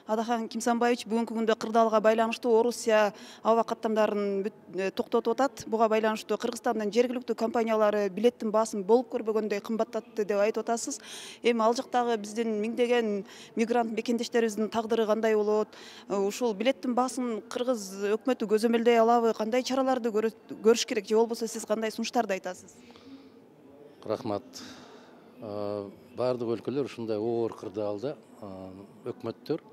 Адахан Кимсанбаевич бүгүнкү күндө кырдаалга байланыштуу Орусия аба каттамдарын токтотуп атат. Буга байланыштуу Кыргызстандын жергиликтүү компаниялары билеттин баасын болуп көрбөгөндөй кымбаттатты деп айтып атасыз. Эми ал жактагы биздин миңдеген мигрант мекендештерибиздин тагдыры кандай болот? Ушул билеттин баасын кыргыз өкмөтү көзөмөлдөй алабы? Кандай чараларды көрүш керек же болбосо сиз кандай сунуштарды айтасыз? Рахмат. Бардык өлкөлөр ушундай оор кырдаалда өкмөттөр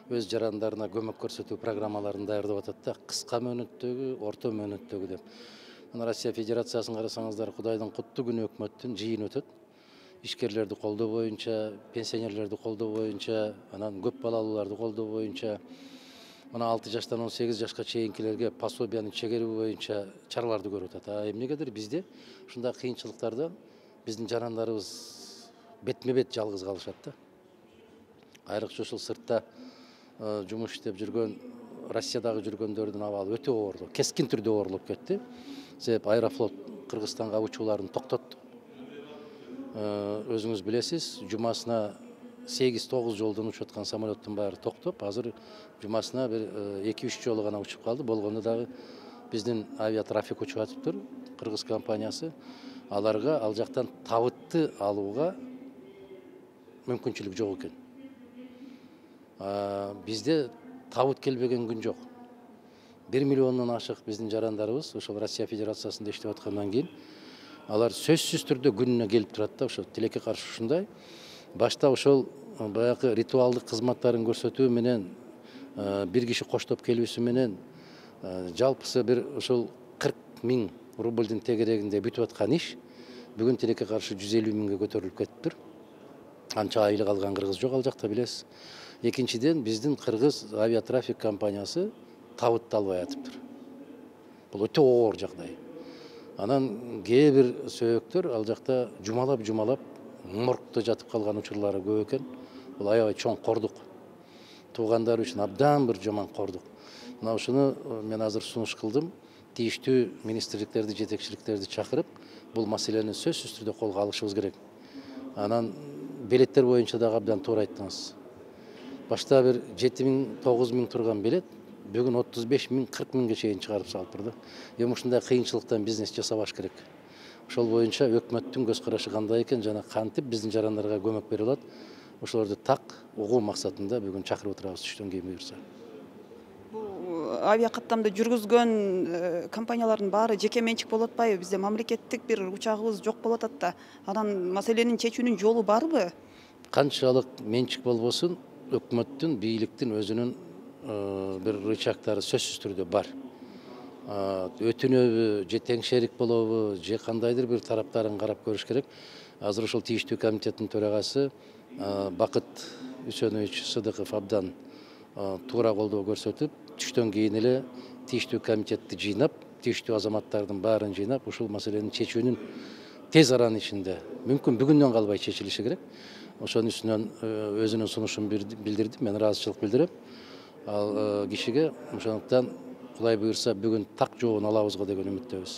өз жарандарына көмөк көрсөтүү программаларын даярдап атат да, кыска мөөнөттөгү, орто мөөнөттөгү деп. Мына Россия Федерациясын карасаңыздар, Кудайдын куттуу күнү өкмөттүн жыйыны өтөт. Ишкерлерди колдоо боюнча, пенсионерлерди колдоо боюнча, анан көп балалууларды колдоо боюнча, мына 6 жаштан 18 жашка чейинкилерге пособияны чегерүү боюнча чараларды көрүп атат. Эмнегедир бизде ушундай кыйынчылыктарда биздин жарандарыбыз бетме-бет жалгыз калышат да. Айрыкча ушул сыртта жумуш иштеп жүргөн, Россиядагы жүргөндөрдүн абалы өтө оорлу, кескин түрдө оорлоп кетти. Себеп Аэрофлот Кыргызстанга учууларын токтотту. Өзүңүз билесиз, жумасына 8-9 жолдон учуп аткан самолеттин баары токтоп, азыр жумасына бир 2-3 жолу гана учуп калды. Болгондо дагы биздин авиатрафик учуп атыптыр, кыргыз компаниясы. Аларга ал жактан табытты алууга мүмкүнчүлүк жок экен. Бизде табыт келбеген күн жок. 1 миллиондон ашык биздин жарандарыбыз ошол Россия Федерациясында иштеп аткандан кийин алар сөзсүз түрдө күнүнө келип турат да, ошо тилекке каршы ушундай. Башта ошол баягы ритуалдык кызматтарын көрсөтүү менен, бир киши коштоп келүүсү менен жалпысы бир ошол 40 000 рубльдин тегерегинде бүтүп аткан иш бүгүн тилекке каршы 150 000ге көтөрүлүп кетиптир. Анча айлык алган кыргыз жок ал жакта, билесиз. Экинчиден, биздин кыргыз авиатрафик компаниясы табытты албай атыптыр. Бул өтө оор жагдай. Анан кээ бир сөбөктөр ал жакта жумалап моргто жатып калган учурлары көп экен. Бул аябай чоң кордук. Туугандар үчүн абдан бир жаман кордук. Мына ушуну мен азыр сунуш кылдым. Тийиштүү министрликтерди, жетекчиликтерди чакырып, бул маселени сөзсүз түрдө колго алышыбыз керек. Анан билеттер боюнча дагы абдан туура айттыңыз. Башта бир 7 000, 9 000 турган билет бүгүн 35 000, 40 000ге чейин чыгарып салыптыр да. Эми ушундай кыйынчылыктан бизнес жасабаш керек. Ошол боюнча өкмөттүн көз карашы кандай экен жана кантип биздин жарандарга көмөк бере алат, ошолорду так угуу максатында бүгүн чакырып отурабыз түштөн кийин буюрса. Бул авиакаттамды жүргүзгөн компаниялардын баары жеке менчик болуп атпайбы? Бизде мамлекеттик бир учагыбыз жок болуп атат да. Анан маселенин чечүүнүн жолу барбы? Канчалык менчик болбосун, өкмөттүн, бийликтин өзүнүн бир рычагдары сөзсүз түрдө бар. Өтүнөбү, же теңшерик болобу, же кандайдыр бир тараптарын карап көрүш керек. Азыр ошол тийиштүү комитеттин төрагасы Бакыт Үсөнович Сыдыков абдан туура колдоо көрсөтүп, түштөн кийин эле тийиштүү комитетти жыйнап, тийиштүү азаматтардын баарын жыйнап, ушул маселенин чечүүнүн тез аранын ичинде, мүмкүн бүгүндөн калбай чечилиши керек. Ошонун үстүнөн өзүнүн сунушун билдирди, мен ыраазычылык билдирем ал кишиге. Ошондуктан Кудай буйрса бүгүн так жообун алабызго деген үмүттөбүз.